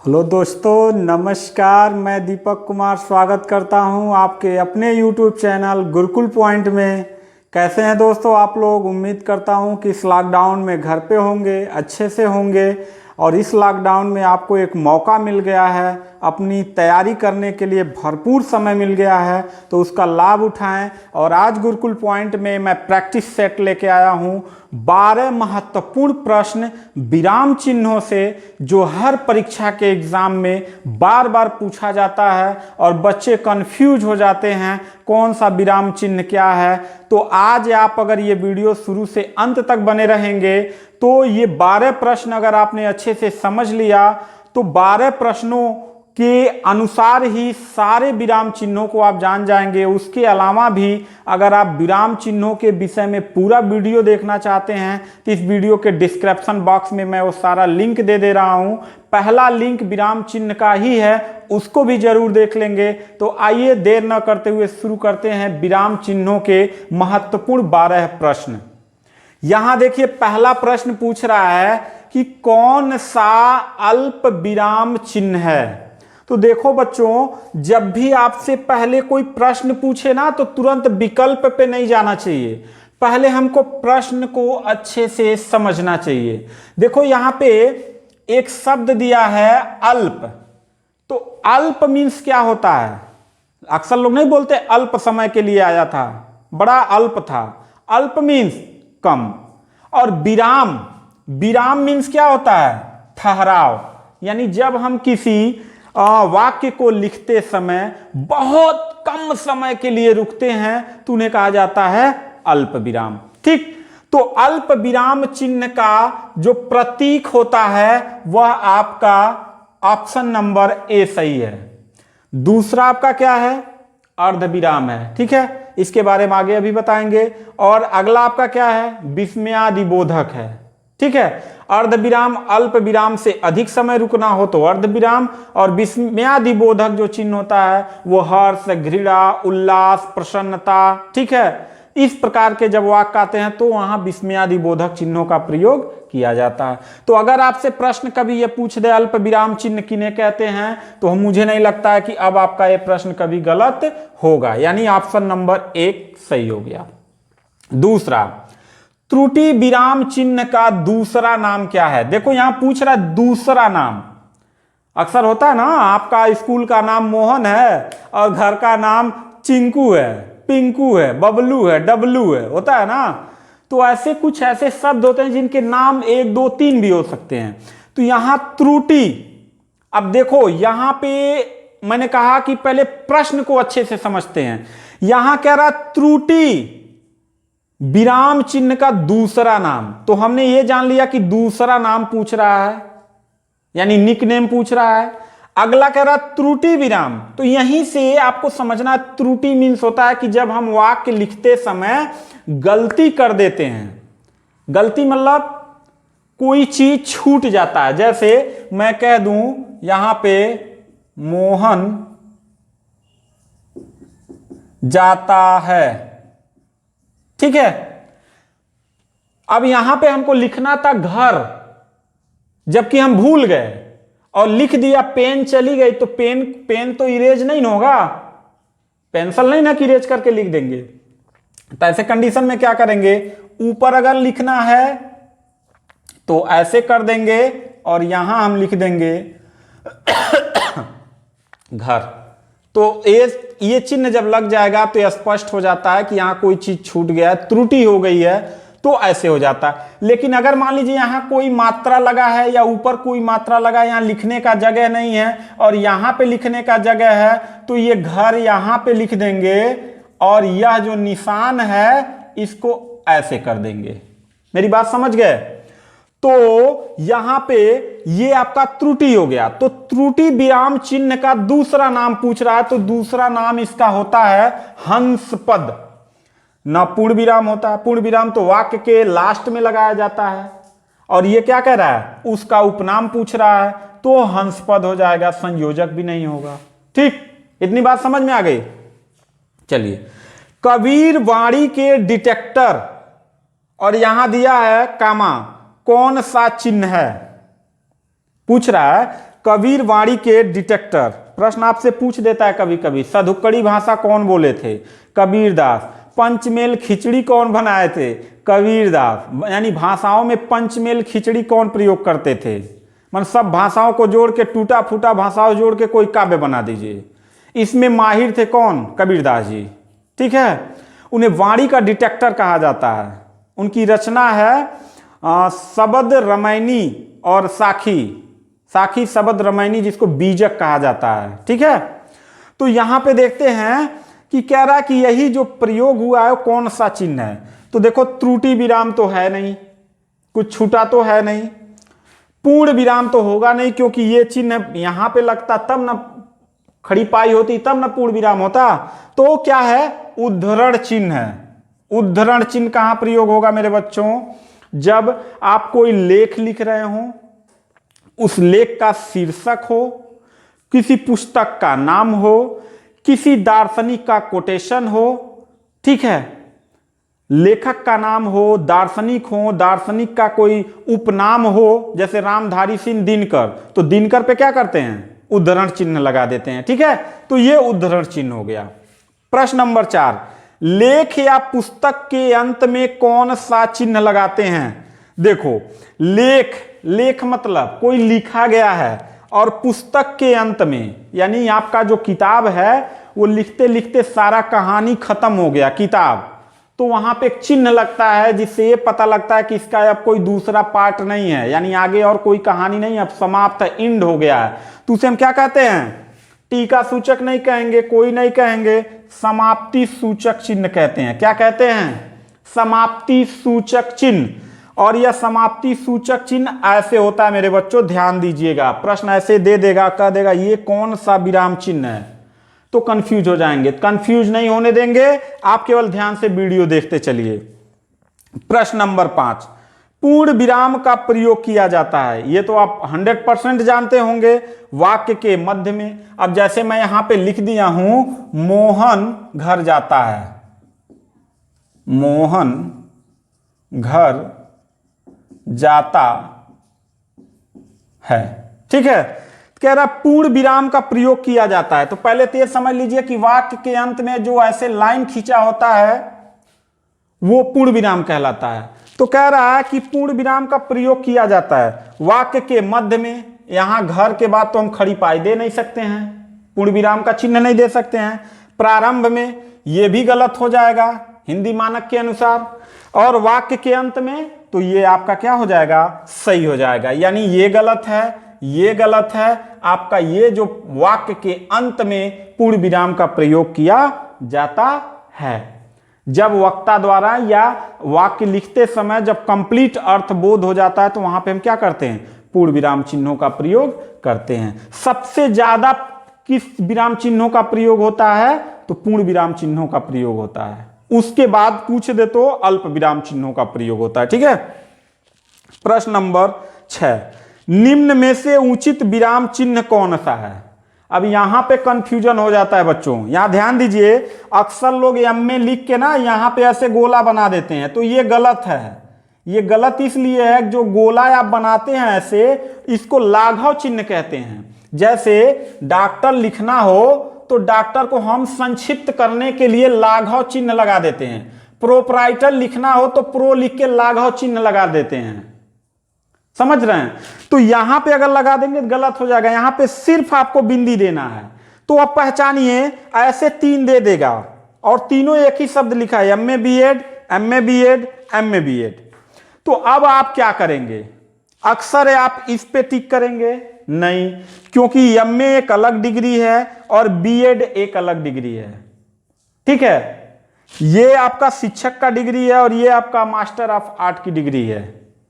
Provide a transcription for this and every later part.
Hello दोस्तों, नमस्कार। मैं दीपक कुमार स्वागत करता हूं आपके अपने YouTube चैनल गुरुकुल पॉइंट में। कैसे हैं दोस्तों आप लोग? उम्मीद करता हूं कि इस लॉकडाउन में घर पे होंगे, अच्छे से होंगे। और इस लॉकडाउन में आपको एक मौका मिल गया है, अपनी तैयारी करने के लिए भरपूर समय मिल गया है, तो उसका लाभ उठाएं। और आज गुरुकुल पॉइंट में मैं प्रैक्टिस सेट लेके आया हूं 12 महत्वपूर्ण प्रश्न विराम चिन्हों से, जो हर परीक्षा के एग्जाम में बार बार पूछा जाता है और बच्चे कंफ्यूज हो जाते हैं कौन सा विराम चिन्ह क्या है। तो आज आप अगर ये वीडियो शुरू से अंत तक बने रहेंगे तो ये 12 प्रश्न अगर आपने अच्छे से समझ लिया तो 12 प्रश्नों के अनुसार ही सारे विराम चिन्हों को आप जान जाएंगे। उसके अलावा भी अगर आप विराम चिन्हों के विषय में पूरा वीडियो देखना चाहते हैं तो इस वीडियो के डिस्क्रिप्शन बॉक्स में मैं वो सारा लिंक दे रहा हूं। पहला लिंक विराम चिन्ह का ही है, उसको भी जरूर देख लेंगे। तो आइए देर न करते हुए शुरू करते हैं विराम चिन्हों के महत्वपूर्ण 12 प्रश्न। यहां देखिए, पहला प्रश्न पूछ रहा है कि कौन सा अल्प विराम चिन्ह है। तो देखो बच्चों, जब भी आपसे पहले कोई प्रश्न पूछे ना तो तुरंत विकल्प पे नहीं जाना चाहिए, पहले हमको प्रश्न को अच्छे से समझना चाहिए। देखो यहां पे एक शब्द दिया है अल्प। तो अल्प मीन्स क्या होता है? अक्सर लोग नहीं बोलते अल्प समय के लिए आया था, बड़ा अल्प था। अल्प मीन्स कम। और विराम, विराम मीन्स क्या होता है? ठहराव। यानी जब हम किसी वाक्य को लिखते समय बहुत कम समय के लिए रुकते हैं तो उन्हें कहा जाता है अल्प विराम। ठीक, तो अल्प विराम चिन्ह का जो प्रतीक होता है वह आपका ऑप्शन नंबर ए सही है। दूसरा आपका क्या है? अर्ध विराम है। ठीक है, इसके बारे में आगे अभी बताएंगे। और अगला आपका क्या है? विस्मयादि बोधक है। ठीक है, अर्ध विराम अल्प विराम से अधिक समय रुकना हो तो अर्ध विराम, और विस्मयादि बोधक जो चिन्ह होता है वो हर्ष, घृणा, उल्लास, प्रसन्नता। ठीक है, इस प्रकार के जब वाक्य आते हैं तो वहां विस्मयादि बोधक चिन्हों का प्रयोग किया जाता है। तो अगर आपसे प्रश्न कभी ये पूछ दे अल्प विराम चिन्ह किन्हें कहते हैं, तो मुझे नहीं लगता है कि अब आपका ये प्रश्न कभी गलत होगा। यानी ऑप्शन नंबर 1 सही हो गया। दूसरा, त्रुटि विराम चिन्ह का दूसरा नाम क्या है? देखो यहां पूछ रहा है दूसरा नाम। अक्सर होता है ना, आपका स्कूल का नाम मोहन है और घर का नाम चिंकू है, पिंकू है, बबलू है, डबलू है, होता है ना। तो ऐसे कुछ ऐसे शब्द होते हैं जिनके नाम 1, 2, 3 भी हो सकते हैं। तो यहां त्रुटि, अब देखो यहां पे मैंने कहा कि पहले प्रश्न को अच्छे से समझते हैं। यहां कह रहा त्रुटि विराम चिन्ह का दूसरा नाम, तो हमने ये जान लिया कि दूसरा नाम पूछ रहा है, यानी निक नेम पूछ रहा है। अगला कह रहा त्रुटि विराम, तो यहीं से आपको समझना त्रुटि मीन्स होता है कि जब हम वाक्य लिखते समय गलती कर देते हैं। गलती मतलब कोई चीज छूट जाता है। जैसे मैं कह दूं यहां पे मोहन जाता है। ठीक है, अब यहां पे हमको लिखना था घर, जबकि हम भूल गए और लिख दिया पेन चली गई, तो पेन तो इरेज नहीं होगा, पेंसिल नहीं ना कि इरेज करके लिख देंगे। तो ऐसे कंडीशन में क्या करेंगे? ऊपर अगर लिखना है तो ऐसे कर देंगे और यहां हम लिख देंगे घर। तो ये चिन्ह जब लग जाएगा तो यह स्पष्ट हो जाता है कि यहां कोई चीज छूट गया है, त्रुटि हो गई है, तो ऐसे हो जाता है। लेकिन अगर मान लीजिए यहां कोई मात्रा लगा है या ऊपर कोई मात्रा लगा है, यहां लिखने का जगह नहीं है और यहां पे लिखने का जगह है, तो ये घर यहां पे लिख देंगे और यह जो निशान है इसको ऐसे कर देंगे। मेरी बात समझ गए? तो यहां पे ये आपका त्रुटि हो गया। तो त्रुटि विराम चिन्ह का दूसरा नाम पूछ रहा है, तो दूसरा नाम इसका होता है हंस पद। ना पूर्ण विराम होता है, पूर्ण विराम तो वाक्य के लास्ट में लगाया जाता है। और ये क्या कह रहा है? उसका उपनाम पूछ रहा है, तो हंस पद हो जाएगा, संयोजक भी नहीं होगा। ठीक, इतनी बात समझ में आ गई। चलिए, कबीर वाणी के डिटेक्टर, और यहां दिया है कामा, कौन सा चिन्ह है? पूछ रहा है कबीर वाणी के डिटेक्टर। प्रश्न आपसे पूछ देता है कभी कभी, सधुक्कड़ी भाषा कौन बोले थे? कबीरदास। पंचमेल खिचड़ी कौन बनाए थे? कबीरदास। यानी भाषाओं में पंचमेल खिचड़ी कौन प्रयोग करते थे? मतलब सब भाषाओं को जोड़ के, टूटा फूटा भाषाओं जोड़ के कोई काव्य बना दीजिए। इसमें माहिर थे कौन? कबीरदास जी। ठीक है, उन्हें वाणी का डिटेक्टर कहा जाता है। उनकी रचना है शबद रामायणी और साखी शबद रामायणी, जिसको बीजक कहा जाता है। ठीक है, तो यहां पे देखते हैं कि कह रहा है कि यही जो प्रयोग हुआ है कौन सा चिन्ह है। तो देखो त्रुटि विराम तो है नहीं, कुछ छूटा तो है नहीं, पूर्ण विराम तो होगा नहीं, क्योंकि ये चिन्ह यहां पे लगता तब ना खड़ी पाई होती, तब ना पूर्ण विराम होता। तो क्या है? उद्धरण चिन्ह है। उद्धरण चिन्ह कहां प्रयोग होगा मेरे बच्चों? जब आप कोई लेख लिख रहे हो, उस लेख का शीर्षक हो, किसी पुस्तक का नाम हो, किसी दार्शनिक का कोटेशन हो। ठीक है, लेखक का नाम हो, दार्शनिक हो, दार्शनिक का कोई उपनाम हो, जैसे रामधारी सिंह दिनकर, तो दिनकर पे क्या करते हैं? उद्धरण चिन्ह लगा देते हैं। ठीक है, तो ये उद्धरण चिन्ह हो गया। प्रश्न नंबर 4, लेख या पुस्तक के अंत में कौन सा चिन्ह लगाते हैं? देखो, लेख मतलब कोई लिखा गया है, और पुस्तक के अंत में यानी आपका जो किताब है वो लिखते लिखते सारा कहानी खत्म हो गया किताब, तो वहां पे एक चिन्ह लगता है जिससे ये पता लगता है कि इसका अब कोई दूसरा पार्ट नहीं है, यानी आगे और कोई कहानी नहीं, अब समाप्त है, एंड हो गया है। तो उसे हम क्या कहते हैं? टीका सूचक नहीं कहेंगे, कोई नहीं कहेंगे, समाप्ति सूचक चिन्ह कहते हैं। क्या कहते हैं? समाप्ति सूचक चिन्ह। और यह समाप्ति सूचक चिन्ह ऐसे होता है मेरे बच्चों, ध्यान दीजिएगा। प्रश्न ऐसे दे देगा, कह देगा ये कौन सा विराम चिन्ह है, तो कंफ्यूज हो जाएंगे। कंफ्यूज नहीं होने देंगे, आप केवल ध्यान से वीडियो देखते चलिए। प्रश्न नंबर 5, पूर्ण विराम का प्रयोग किया जाता है। ये तो आप 100% जानते होंगे, वाक्य के मध्य में। अब जैसे मैं यहां पे लिख दिया हूं, मोहन घर जाता है, मोहन घर जाता है। ठीक है, कह रहा पूर्ण विराम का प्रयोग किया जाता है। तो पहले तो ये समझ लीजिए कि वाक्य के अंत में जो ऐसे लाइन खींचा होता है वो पूर्ण विराम कहलाता है। तो कह रहा है कि पूर्ण विराम का प्रयोग किया जाता है वाक्य के मध्य में। यहां घर के बाद तो हम खड़ी पाई दे नहीं सकते हैं, पूर्ण विराम का चिन्ह नहीं दे सकते हैं। प्रारंभ में ये भी गलत हो जाएगा हिंदी मानक के अनुसार, और वाक्य के अंत में तो ये आपका क्या हो जाएगा? सही हो जाएगा। यानी ये गलत है, ये गलत है आपका, ये जो वाक्य के अंत में पूर्ण विराम का प्रयोग किया जाता है। जब वक्ता द्वारा या वाक्य लिखते समय जब कंप्लीट अर्थ बोध हो जाता है तो वहां पे हम क्या करते हैं? पूर्ण विराम चिन्हों का प्रयोग करते हैं। सबसे ज्यादा किस विराम चिन्हों का प्रयोग होता है? तो पूर्ण विराम चिन्हों का प्रयोग होता है। उसके बाद पूछ दे तो अल्प विराम चिन्हों का प्रयोग होता है। ठीक है, प्रश्न नंबर 6, निम्न में से उचित विराम चिन्ह कौन सा है? अब यहां पे कंफ्यूजन हो जाता है बच्चों, यहां ध्यान दीजिए। अक्सर लोग एम में लिख के ना यहां पे ऐसे गोला बना देते हैं, तो ये गलत है। ये गलत इसलिए है, जो गोला आप बनाते हैं ऐसे, इसको लाघव चिन्ह कहते हैं। जैसे डॉक्टर लिखना हो तो डॉक्टर को हम संक्षिप्त करने के लिए लाघव चिन्ह लगा देते हैं। प्रोप्राइटर लिखना हो तो प्रो लिख के लाघव चिन्ह लगा देते हैं। समझ रहे हैं? तो यहां पे अगर लगा देंगे तो गलत हो जाएगा। यहां पे सिर्फ आपको बिंदी देना है। तो अब पहचानिए, ऐसे 3 दे देगा और तीनों एक ही शब्द लिखा है, M A B Ed, M A B Ed, M A B Ed. तो अब आप क्या करेंगे? अक्सर आप इस पे टिक करेंगे? नहीं, क्योंकि एमए एक अलग डिग्री है और बीएड एक अलग डिग्री है। ठीक है, ये आपका शिक्षक का डिग्री है और ये आपका मास्टर ऑफ आर्ट की डिग्री है।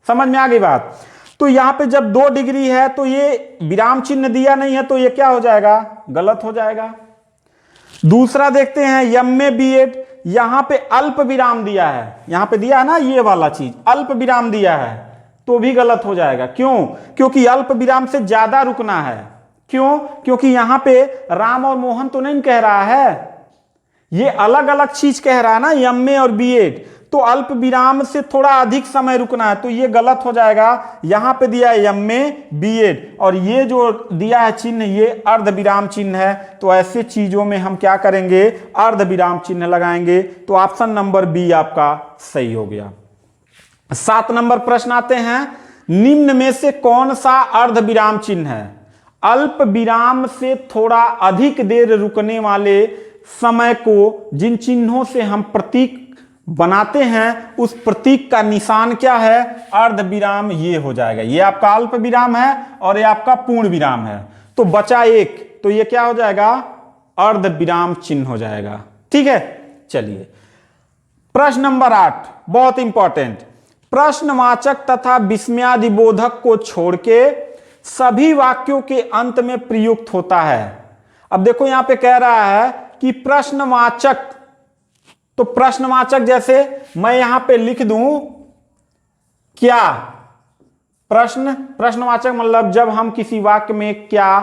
समझ में आ गई बात? तो यहां पे जब 2 डिग्री है तो ये विराम चिन्ह दिया नहीं है, तो ये क्या हो जाएगा? गलत हो जाएगा। दूसरा देखते हैं, एमए बीएड, यहां पे अल्प विराम दिया है, यहां पे दिया है ना ये वाला चीज, अल्प विराम दिया है, तो भी गलत हो जाएगा। क्यों? क्योंकि अल्प विराम से ज्यादा रुकना है। क्यों? क्योंकि यहां पे राम और मोहन तो नहीं कह रहा है, ये अलग अलग चीज कह रहा है ना, एमए और बीएड। तो अल्प विराम से थोड़ा अधिक समय रुकना है, तो ये गलत हो जाएगा। यहां पे दिया है MA BEd और ये जो दिया है चिन्ह ये अर्ध विराम चिन्ह है। तो ऐसे चीजों में हम क्या करेंगे, अर्ध विराम चिन्ह लगाएंगे। तो ऑप्शन नंबर बी आपका सही हो गया। 7 नंबर प्रश्न आते हैं, निम्न में से कौन सा अर्ध विराम चिन्ह है? अल्प विराम से थोड़ा अधिक देर रुकने वाले समय को जिन चिन्हों से हम प्रतीक बनाते हैं उस प्रतीक का निशान क्या है? अर्ध विराम ये हो जाएगा। ये आपका अल्प विराम है और ये आपका पूर्ण विराम है। तो बचा एक, तो ये क्या हो जाएगा? अर्ध विराम चिन्ह हो जाएगा। ठीक है, चलिए प्रश्न नंबर 8 बहुत इंपॉर्टेंट। प्रश्नवाचक तथा विस्मयादिबोधक को छोड़ के सभी वाक्यों के अंत में प्रयुक्त होता है। अब देखो यहां पे कह रहा है कि प्रश्नवाचक, तो प्रश्नवाचक जैसे मैं यहां पे लिख दूं क्या, प्रश्नवाचक मतलब जब हम किसी वाक्य में क्या,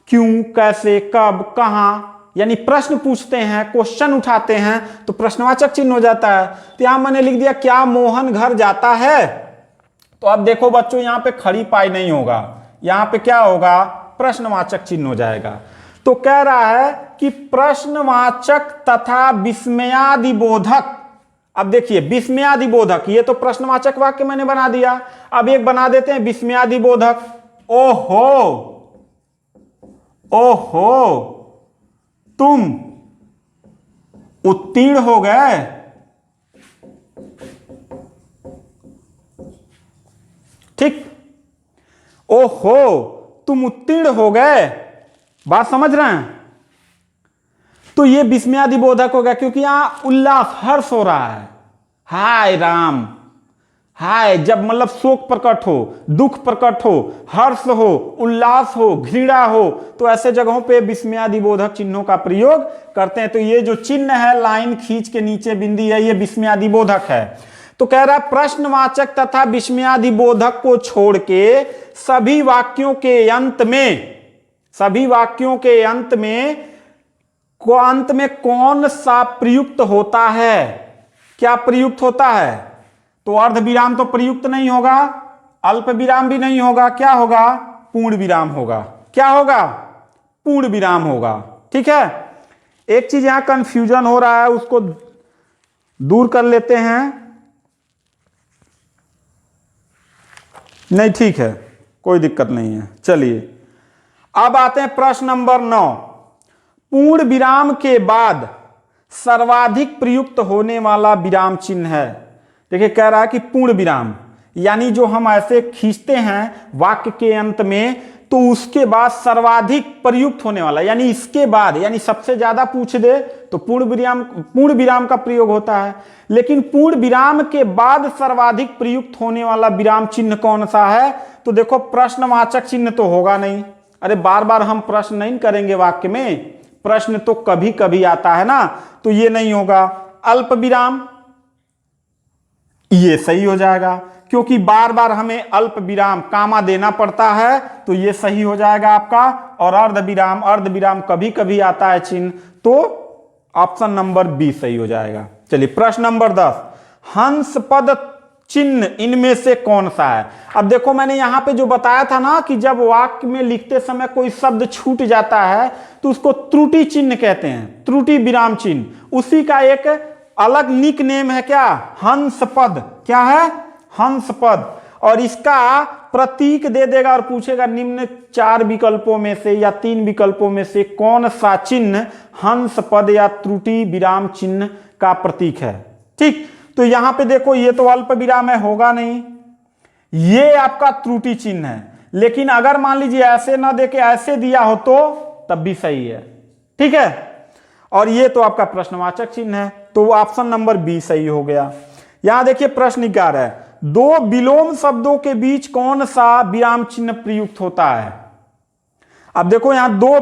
क्यों, कैसे, कब, कहां यानी प्रश्न पूछते हैं, क्वेश्चन उठाते हैं तो प्रश्नवाचक चिन्ह हो जाता है। तो यहां मैंने लिख दिया क्या मोहन घर जाता है, तो अब देखो बच्चों यहां पे खड़ी पाई नहीं होगा, यहां पे क्या होगा? प्रश्नवाचक चिन्ह हो जाएगा। तो कह रहा है कि प्रश्नवाचक तथा विस्मयादिबोधक, अब देखिए विस्मयादिबोधक, ये तो प्रश्नवाचक वाक्य मैंने बना दिया, अब एक बना देते हैं विस्मयादिबोधक। ओहो ओहो तुम उत्तीर्ण हो गए, ठीक, ओहो तुम उत्तीर्ण हो गए, बात समझ रहे हैं? तो ये विस्मयादिबोधक हो गया क्योंकि यहां उल्लास, हर्ष हो रहा है। हाय राम, हाय जब मतलब शोक प्रकट हो, दुख प्रकट हो, हर्ष हो, उल्लास हो, घृणा हो, तो ऐसे जगहों पे विस्मयादिबोधक चिन्हों का प्रयोग करते हैं। तो ये जो चिन्ह है लाइन खींच के नीचे बिंदी है, ये विस्मयादिबोधक है। तो कह रहा है प्रश्नवाचक तथा विस्मयादिबोधक को छोड़ के सभी वाक्यों के अंत में, सभी वाक्यों के अंत में कौन सा प्रयुक्त होता है? क्या प्रयुक्त होता है? तो अर्ध विराम तो प्रयुक्त नहीं होगा, अल्प विराम भी नहीं होगा, क्या होगा? पूर्ण विराम होगा। क्या होगा? पूर्ण विराम होगा। ठीक है, एक चीज यहां कंफ्यूजन हो रहा है, उसको दूर कर लेते हैं। नहीं ठीक है, कोई दिक्कत नहीं है। चलिए अब आते हैं प्रश्न नंबर 9। पूर्ण विराम के बाद सर्वाधिक प्रयुक्त होने वाला विराम चिन्ह है। देखिए कह रहा है कि पूर्ण विराम यानी जो हम ऐसे खींचते हैं वाक्य के अंत में, तो उसके बाद सर्वाधिक प्रयुक्त होने वाला, यानी इसके बाद, यानी सबसे ज्यादा पूछ दे तो पूर्ण विराम का प्रयोग होता है। लेकिन पूर्ण विराम के बाद सर्वाधिक प्रयुक्त होने वाला विराम चिन्ह कौन सा है? तो देखो प्रश्नवाचक चिन्ह तो होगा नहीं, अरे बार बार हम प्रश्न नहीं करेंगे वाक्य में, प्रश्न तो कभी कभी आता है ना, तो ये नहीं होगा। अल्प विराम ये सही हो जाएगा क्योंकि बार बार हमें अल्प विराम कामा देना पड़ता है, तो ये सही हो जाएगा आपका। और अर्ध विराम कभी कभी आता है चिन्ह, तो ऑप्शन नंबर बी सही हो जाएगा। चलिए प्रश्न नंबर 10, हंस पद चिन्ह इनमें से कौन सा है? अब देखो मैंने यहां पे जो बताया था ना कि जब वाक्य में लिखते समय कोई शब्द छूट जाता है तो उसको त्रुटि चिन्ह कहते हैं, त्रुटि विराम चिन्ह। उसी का एक अलग निक नेम है क्या? हंस पद। क्या है? हंस पद। और इसका प्रतीक दे देगा और पूछेगा निम्न 4 विकल्पों में से या 3 विकल्पों में से कौन सा चिन्ह हंस पद या त्रुटि विराम चिन्ह का प्रतीक है। ठीक, तो यहां पे देखो ये तो अल्प विराम है, होगा नहीं, ये आपका त्रुटि चिन्ह है। लेकिन अगर मान लीजिए ऐसे ना देके ऐसे दिया हो तो तब भी सही है। ठीक है, और ये तो आपका प्रश्नवाचक चिन्ह है, तो ऑप्शन नंबर बी सही हो गया। यहां देखिए प्रश्न क्या है, 2 विलोम शब्दों के बीच कौन सा विराम चिन्ह प्रयुक्त होता है? अब देखो यहां 2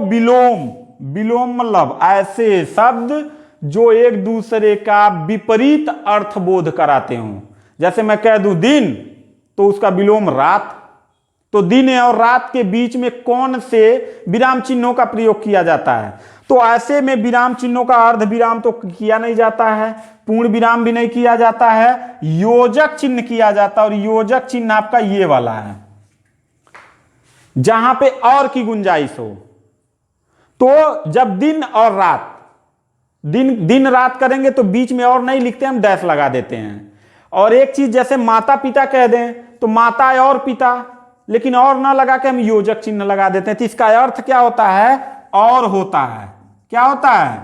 विलोम मतलब ऐसे शब्द जो एक दूसरे का विपरीत अर्थबोध कराते हों। जैसे मैं कह दूं दिन तो उसका विलोम रात, तो दिन और रात के बीच में कौन से विराम चिन्हों का प्रयोग किया जाता है? तो ऐसे में विराम चिन्हों का अर्ध विराम तो किया नहीं जाता है, पूर्ण विराम भी नहीं किया जाता है, योजक चिन्ह किया जाता है। और योजक चिन्ह आपका ये वाला है, जहां पे और की गुंजाइश हो। तो जब दिन और रात, दिन रात करेंगे तो बीच में और नहीं लिखते, हम डैश लगा देते हैं। और एक चीज जैसे माता पिता कह दें तो माता और पिता, लेकिन और ना लगा के हम योजक चिन्ह लगा देते हैं। तो इसका अर्थ क्या होता है? और होता है। क्या होता है?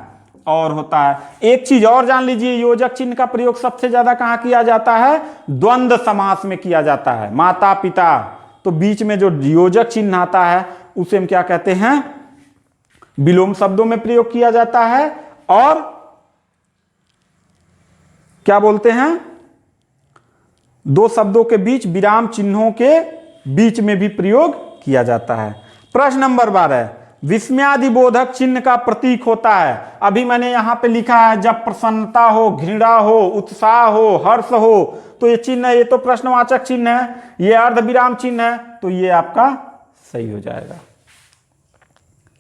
और होता है। एक चीज और जान लीजिए, योजक चिन्ह का प्रयोग सबसे ज्यादा कहां किया जाता है? द्वंद्व समास में किया जाता है। माता पिता, तो बीच में जो योजक चिन्ह आता है उसे हम क्या कहते हैं? विलोम शब्दों में प्रयोग किया जाता है। और क्या बोलते हैं? दो शब्दों के बीच विराम चिन्हों के बीच में भी प्रयोग किया जाता है। प्रश्न नंबर 12, विस्मयादिबोधक चिन्ह का प्रतीक होता है। अभी मैंने यहां पे लिखा है जब प्रसन्नता हो, घृणा हो, उत्साह हो, हर्ष हो, तो ये चिन्ह, ये तो प्रश्नवाचक चिन्ह है, ये अर्ध विराम चिन्ह है, तो ये आपका सही हो जाएगा।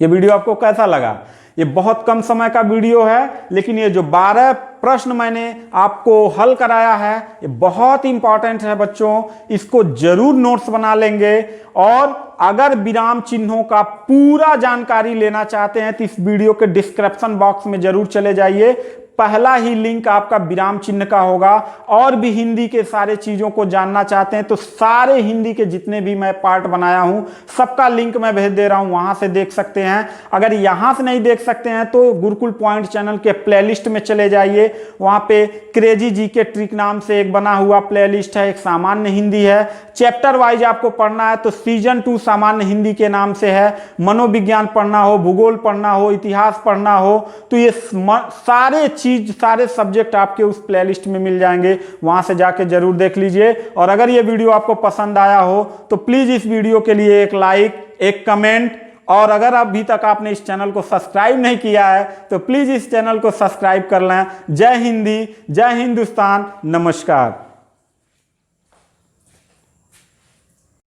ये वीडियो आपको कैसा लगा? ये बहुत कम समय का वीडियो है, लेकिन ये जो 12 प्रश्न मैंने आपको हल कराया है ये बहुत इंपॉर्टेंट है बच्चों। इसको जरूर नोट्स बना लेंगे। और अगर विराम चिन्हों का पूरा जानकारी लेना चाहते हैं तो इस वीडियो के डिस्क्रिप्शन बॉक्स में जरूर चले जाइए। पहला ही लिंक आपका विराम चिन्ह का होगा। और भी हिंदी के सारे चीजों को जानना चाहते हैं तो सारे हिंदी के जितने भी मैं पार्ट बनाया हूं सबका लिंक मैं भेज दे रहा हूं, वहां से देख सकते हैं। अगर यहां से नहीं देख सकते हैं तो गुरुकुल पॉइंट चैनल के प्लेलिस्ट में चले जाइए, वहां पे क्रेजी जी के ट्रिक नाम से एक बना हुआ प्लेलिस्ट है, एक सामान्य हिंदी है। चैप्टर वाइज आपको पढ़ना है तो सीजन 2 सामान्य हिंदी के नाम से है। मनोविज्ञान पढ़ना हो, भूगोल पढ़ना हो, इतिहास पढ़ना हो, तो ये सारे सब्जेक्ट आपके उस प्लेलिस्ट में मिल जाएंगे, वहां से जाके जरूर देख लीजिए। और अगर ये वीडियो आपको पसंद आया हो तो प्लीज इस वीडियो के लिए एक लाइक, एक कमेंट, और अगर अभी तक आपने इस चैनल को सब्सक्राइब नहीं किया है तो प्लीज इस चैनल को सब्सक्राइब कर लें। जय हिंदी, जय हिंदुस्तान, नमस्कार।